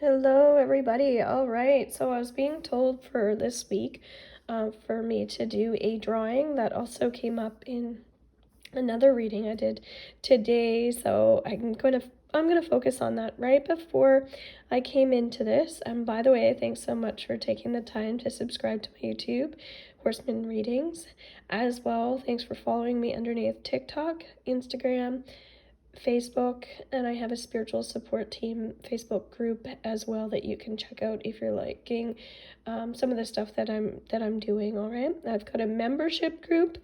Hello, everybody. All right, so I was being told for this week for me to do a drawing that also came up in another reading I did today. So I'm gonna focus on that right before I came into this. And by the way, thanks so much for taking the time to subscribe to my YouTube, Horseman Readings, as well. Thanks for following me underneath TikTok, Instagram, Facebook, and I have a spiritual support team Facebook group as well that you can check out if you're liking some of the stuff that I'm doing. All right, I've got a membership group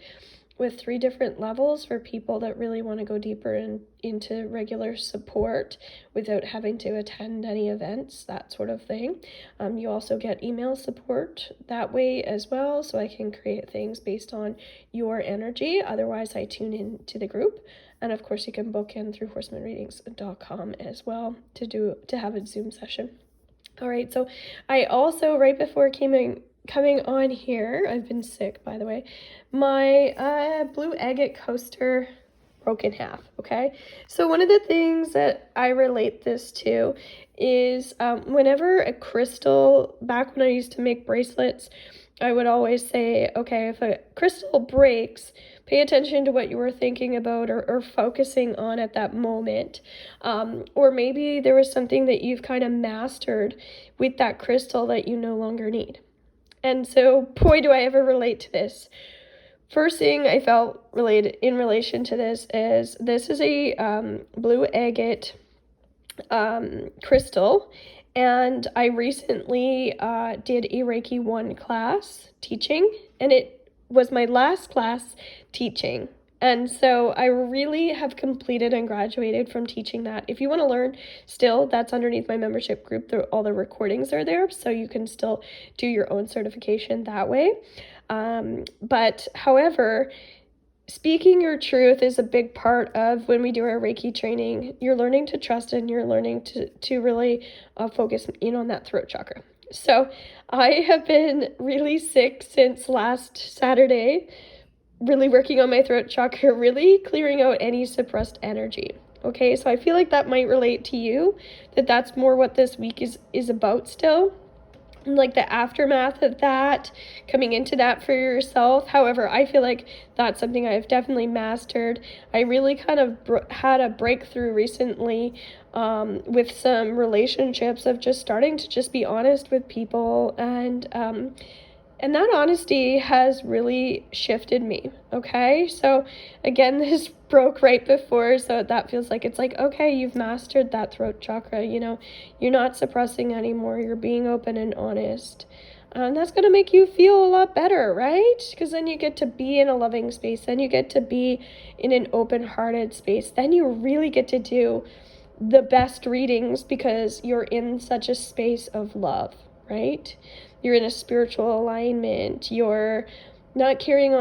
with 3 different levels for people that really want to go deeper into regular support without having to attend any events, that sort of thing. You also get email support that way as well, so I can create things based on your energy. Otherwise, I tune in to the group. And of course, you can book in through horsemanreadings.com as well to have a Zoom session. All right, so I also, right before coming on here, I've been sick, by the way, my blue agate coaster broke in half, okay? So one of the things that I relate this to is whenever a crystal, back when I used to make bracelets, I would always say, okay, if a crystal breaks, pay attention to what you were thinking about or focusing on at that moment. Or maybe there was something that you've kind of mastered with that crystal that you no longer need. And so, boy, do I ever relate to this. First thing I felt related in relation to this is a blue agate crystal, and I recently did a Reiki 1 class teaching, and it was my last class teaching. And so I really have completed and graduated from teaching that. If you want to learn still, that's underneath my membership group. All the recordings are there, so you can still do your own certification that way. But however, speaking your truth is a big part of when we do our Reiki training. You're learning to trust and you're learning to really focus in on that throat chakra. So I have been really sick since last Saturday, really working on my throat chakra, really clearing out any suppressed energy. Okay, so I feel like that might relate to you, that's more what this week is about still. Like the aftermath of that, coming into that for yourself. However, I feel like that's something I've definitely mastered. I really kind of had a breakthrough recently with some relationships of just starting to just be honest with people, and that honesty has really shifted me, okay? So, again, this broke right before, so that feels like it's like, okay, you've mastered that throat chakra, you're not suppressing anymore, you're being open and honest. And that's going to make you feel a lot better, right? Because then you get to be in a loving space, then you get to be in an open-hearted space, then you really get to do the best readings because you're in such a space of love, right? You're in a spiritual alignment. You're not carrying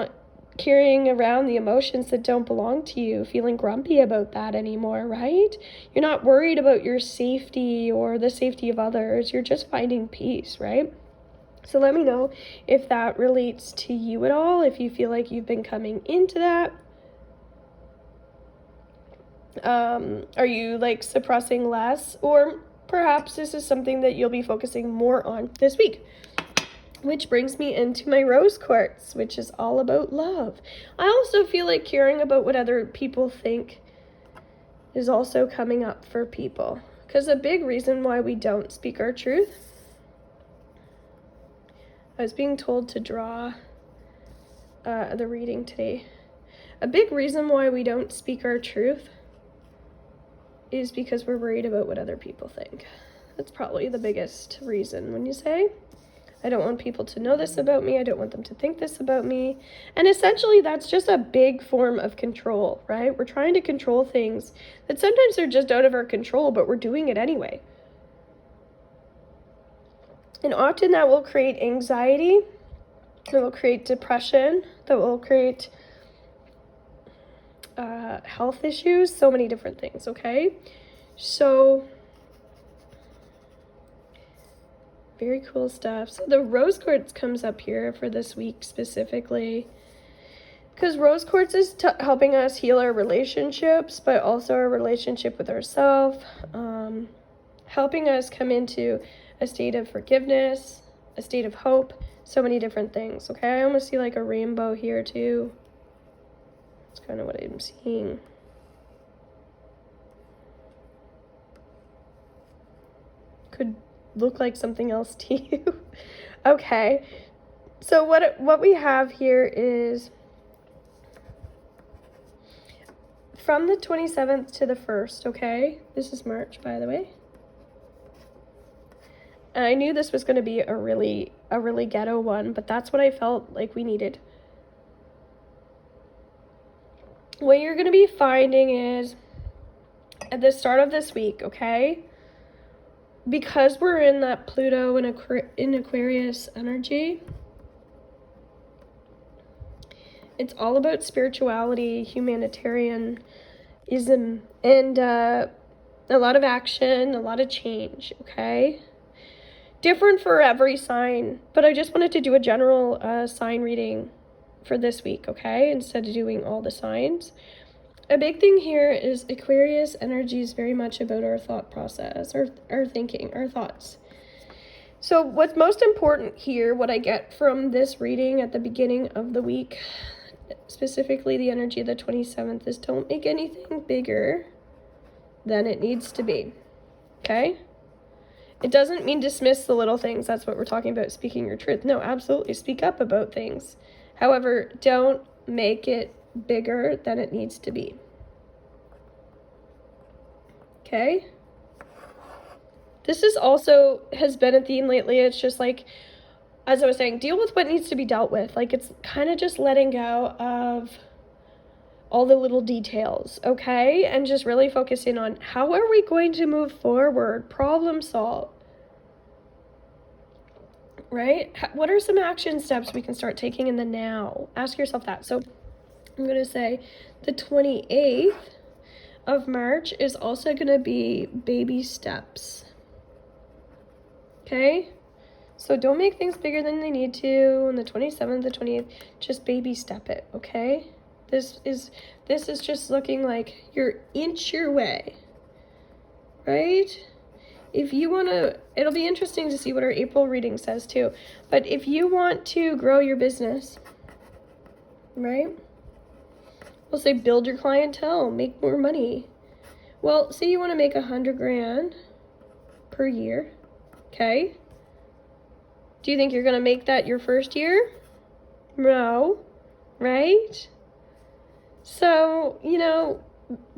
around the emotions that don't belong to you, feeling grumpy about that anymore, right? You're not worried about your safety or the safety of others. You're just finding peace, right? So let me know if that relates to you at all, if you feel like you've been coming into that. Are you like suppressing less, or perhaps this is something that you'll be focusing more on this week? Which brings me into my rose quartz, which is all about love. I also feel like caring about what other people think is also coming up for people. Because a big reason why we don't speak our truth, I was being told to draw the reading today. A big reason why we don't speak our truth is because we're worried about what other people think. That's probably the biggest reason, wouldn't you say? I don't want people to know this about me. I don't want them to think this about me. And essentially, that's just a big form of control, right? We're trying to control things that sometimes are just out of our control, but we're doing it anyway. And often that will create anxiety, that will create depression, that will create health issues, so many different things, okay? So, very cool stuff. So the rose quartz comes up here for this week specifically, because rose quartz is helping us heal our relationships, but also our relationship with ourselves, helping us come into a state of forgiveness, a state of hope, so many different things, okay? I almost see like a rainbow here too. That's kind of what I'm seeing. Could look like something else to you. Okay, so what we have here is from the 27th to the 1st, okay? This is March, by the way. And I knew this was going to be a really ghetto one, but that's what I felt like we needed. What you're going to be finding is at the start of this week, okay? Because we're in that Pluto and in Aquarius energy, it's all about spirituality, humanitarianism, and a lot of action, a lot of change, okay? Different for every sign, but I just wanted to do a general sign reading for this week, okay? Instead of doing all the signs. A big thing here is Aquarius energy is very much about our thought process, our thinking, our thoughts. So what's most important here, what I get from this reading at the beginning of the week, specifically the energy of the 27th, is don't make anything bigger than it needs to be, okay? It doesn't mean dismiss the little things. That's what we're talking about, speaking your truth. No, absolutely, speak up about things. However, don't make it bigger than it needs to be. Okay? This is also has been a theme lately. It's just like, as I was saying, deal with what needs to be dealt with. Like, it's kind of just letting go of all the little details, okay? And just really focusing on how are we going to move forward, problem solve, right? What are some action steps we can start taking in the now? Ask yourself that. So I'm going to say the 28th of March is also going to be baby steps. Okay? So don't make things bigger than they need to. On the 27th, the 28th, just baby step it, okay? This is just looking like you're inch your way, right? If you want to, it'll be interesting to see what our April reading says too. But if you want to grow your business, right? We'll say build your clientele, make more money. Well, say you want to make $100,000 per year, okay? Do you think you're going to make that your first year? No, right? So,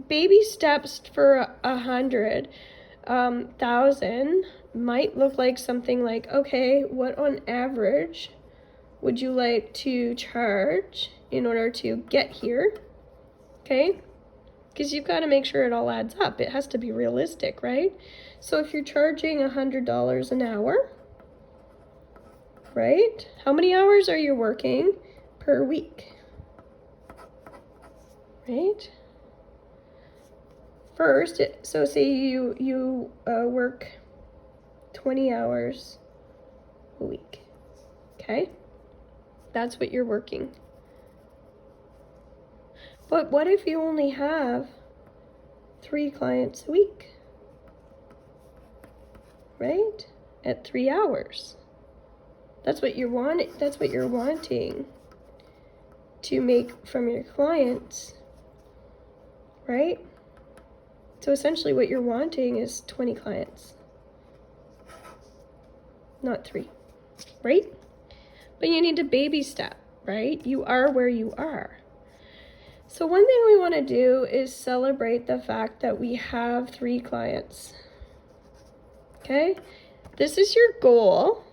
baby steps for 100,000 might look like something like, okay, what on average would you like to charge in order to get here? Okay? Because you've got to make sure it all adds up. It has to be realistic, right? So if you're charging $100 an hour, right? How many hours are you working per week? Right? First, so say you work 20 hours a week, okay? That's what you're working. But what if you only have 3 clients a week, right? At 3 hours. That's what you're wanting to make from your clients, right? So essentially what you're wanting is 20 clients, not 3, right? But you need to baby step, right? You are where you are. So one thing we want to do is celebrate the fact that we have 3 clients, okay? This is your goal.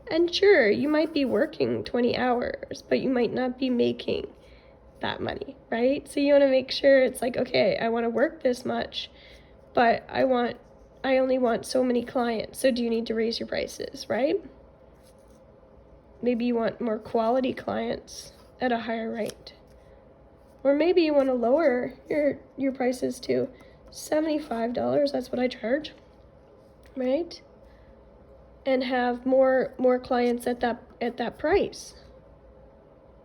And sure, you might be working 20 hours, but you might not be making that money, right? So you want to make sure it's like, okay, I want to work this much, but I only want so many clients. So do you need to raise your prices, right? Maybe you want more quality clients at a higher rate. Or maybe you want to lower your prices to $75, that's what I charge, right? And have more clients at that price.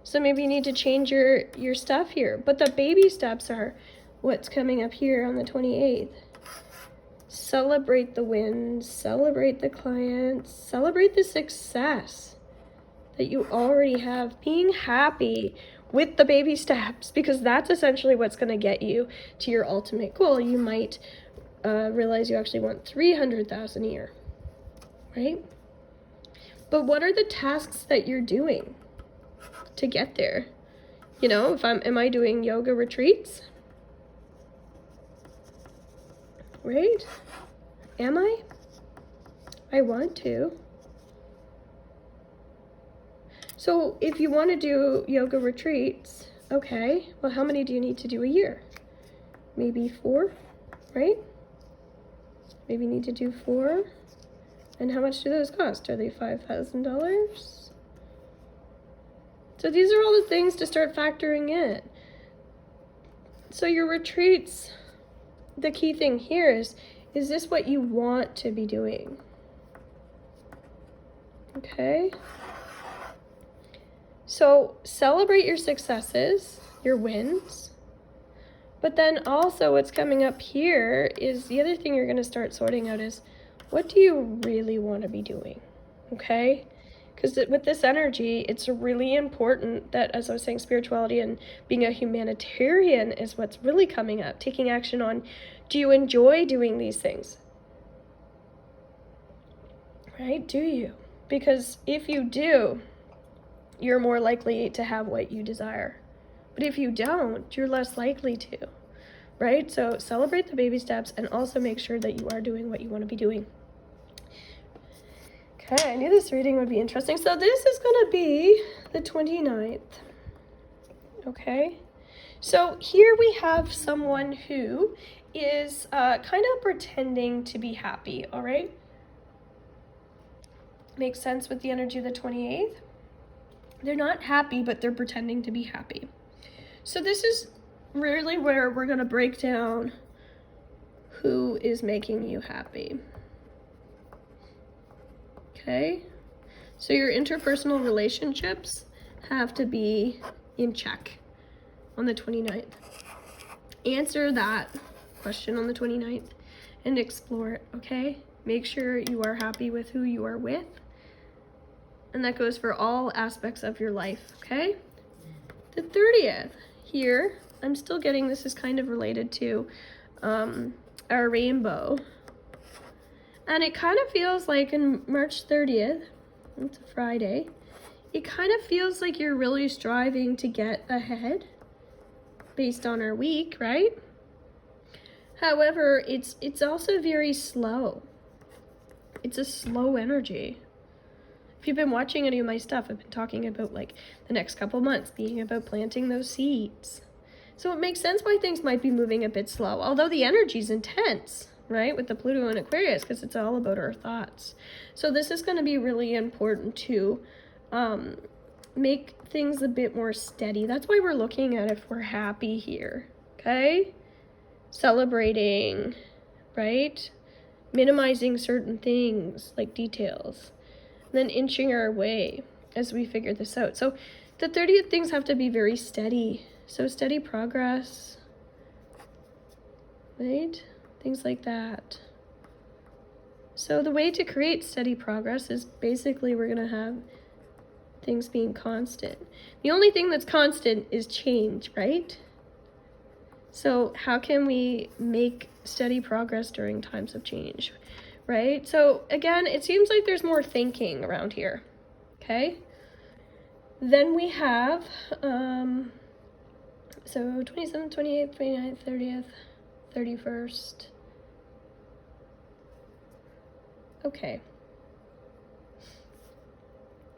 So maybe you need to change your stuff here. But the baby steps are, what's coming up here on the 28th. Celebrate the wins, celebrate the clients, celebrate the success that you already have. Being happy with the baby steps, because that's essentially what's going to get you to your ultimate goal. You might realize you actually want 300,000 a year, right? But what are the tasks that you're doing to get there? You know, am I doing yoga retreats? Right? Am I? I want to. So if you want to do yoga retreats, okay, well, how many do you need to do a year? Maybe 4, right? Maybe you need to do 4. And how much do those cost? Are they $5,000? So these are all the things to start factoring in. So your retreats, the key thing here is this what you want to be doing? Okay? So celebrate your successes, your wins. But then also what's coming up here is the other thing you're going to start sorting out is, what do you really want to be doing? Okay? Because with this energy, it's really important that, as I was saying, spirituality and being a humanitarian is what's really coming up. Taking action on, do you enjoy doing these things? Right? Do you? Because if you do, you're more likely to have what you desire. But if you don't, you're less likely to. Right? So celebrate the baby steps and also make sure that you are doing what you want to be doing. Okay, I knew this reading would be interesting. So this is going to be the 29th. Okay, so here we have someone who is kind of pretending to be happy, all right? Makes sense with the energy of the 28th. They're not happy, but they're pretending to be happy. So this is really where we're going to break down who is making you happy. Okay, so your interpersonal relationships have to be in check on the 29th. Answer that question on the 29th and explore it, okay? Make sure you are happy with who you are with. And that goes for all aspects of your life, okay? The 30th here, I'm still getting this is kind of related to our rainbow. And it kind of feels like in March 30th, it's a Friday, it kind of feels like you're really striving to get ahead based on our week, right? However, it's also very slow. It's a slow energy. If you've been watching any of my stuff, I've been talking about like the next couple months being about planting those seeds. So it makes sense why things might be moving a bit slow, although the energy's intense. Right, with the Pluto and Aquarius, because it's all about our thoughts. So this is going to be really important to make things a bit more steady. That's why we're looking at if we're happy here, okay? Celebrating, right? Minimizing certain things like details, and then inching our way as we figure this out. So the 30th things have to be very steady. So steady progress, right? Things like that. So the way to create steady progress is basically we're going to have things being constant. The only thing that's constant is change, right? So how can we make steady progress during times of change, right? So again, it seems like there's more thinking around here, okay? Then we have, so 27th, 28th, 29th, 30th, 31st. Okay.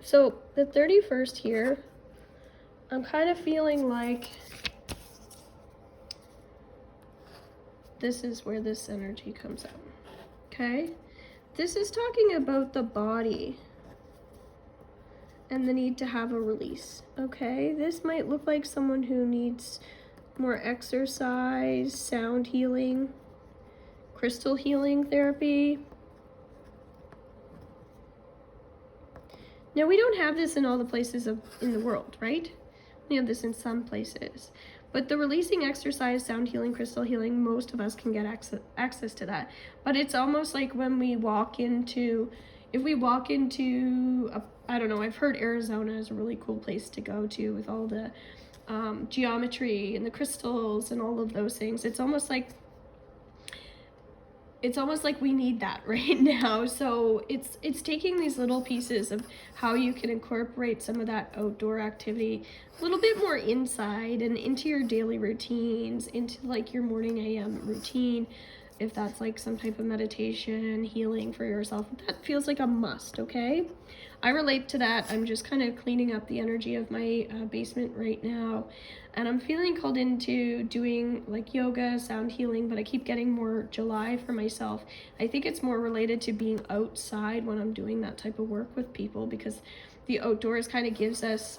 So the 31st here, I'm kind of feeling like this is where this energy comes up. Okay? This is talking about the body and the need to have a release. Okay? This might look like someone who needs more exercise, sound healing, crystal healing therapy. Now, we don't have this in all the places in the world, right? We have this in some places. But the releasing exercise, sound healing, crystal healing, most of us can get access to that. But it's almost like when we walk into, if we walk into, I don't know, I've heard Arizona is a really cool place to go to with all the geometry and the crystals and all of those things. It's almost like we need that right now. So it's taking these little pieces of how you can incorporate some of that outdoor activity a little bit more inside and into your daily routines, into like your morning AM routine. If that's like some type of meditation, healing for yourself, that feels like a must, okay? I relate to that. I'm just kind of cleaning up the energy of my basement right now. And I'm feeling called into doing like yoga, sound healing, but I keep getting more July for myself. I think it's more related to being outside when I'm doing that type of work with people, because the outdoors kind of gives us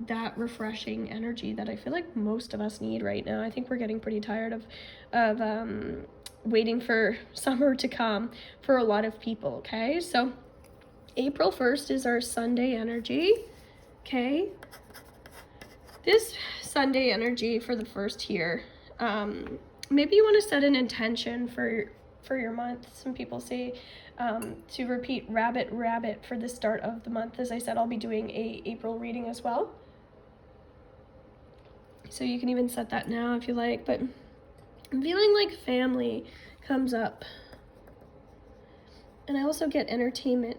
that refreshing energy that I feel like most of us need right now. I think we're getting pretty tired of waiting for summer to come for a lot of people, okay? So April 1st is our Sunday energy, okay? This Sunday energy for the first here, maybe you want to set an intention for your month. Some people say to repeat rabbit, rabbit for the start of the month. As I said, I'll be doing a April reading as well. So you can even set that now if you like, but I'm feeling like family comes up. And I also get entertainment.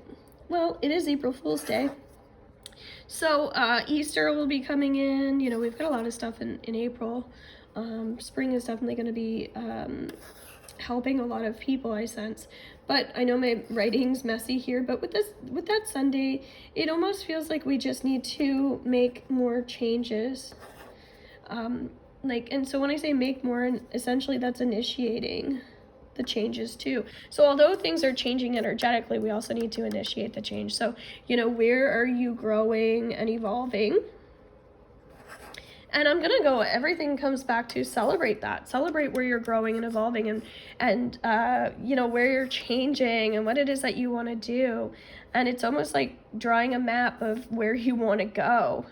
Well, it is April Fool's Day. So Easter will be coming in. You know, we've got a lot of stuff in April. Spring is definitely going to be helping a lot of people, I sense. But I know my writing's messy here, but with that Sunday, it almost feels like we just need to make more changes. And so when I say make more, essentially that's initiating the changes too. So although things are changing energetically, we also need to initiate the change. So, you know, where are you growing and evolving? And I'm gonna go, everything comes back to celebrate that. Celebrate where you're growing and evolving and you know, where you're changing and what it is that you wanna do. And it's almost like drawing a map of where you wanna go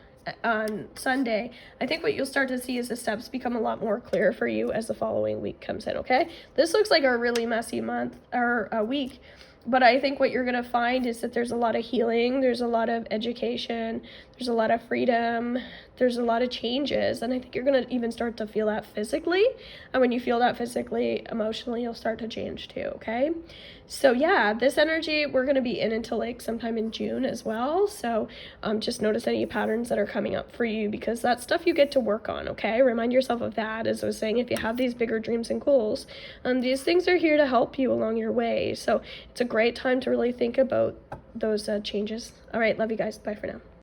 on Sunday. I think what you'll start to see is the steps become a lot more clear for you as the following week comes in, okay? This looks like a really messy month or a week, but I think what you're going to find is that there's a lot of healing, there's a lot of education, there's a lot of freedom, there's a lot of changes, and I think you're going to even start to feel that physically, and when you feel that physically, emotionally, you'll start to change too, okay? So yeah, this energy, we're going to be in until like sometime in June as well, so just notice any patterns that are coming up for you, because that's stuff you get to work on, okay? Remind yourself of that. As I was saying, if you have these bigger dreams and goals, these things are here to help you along your way, so it's a great time to really think about those changes. All right, love you guys. Bye for now.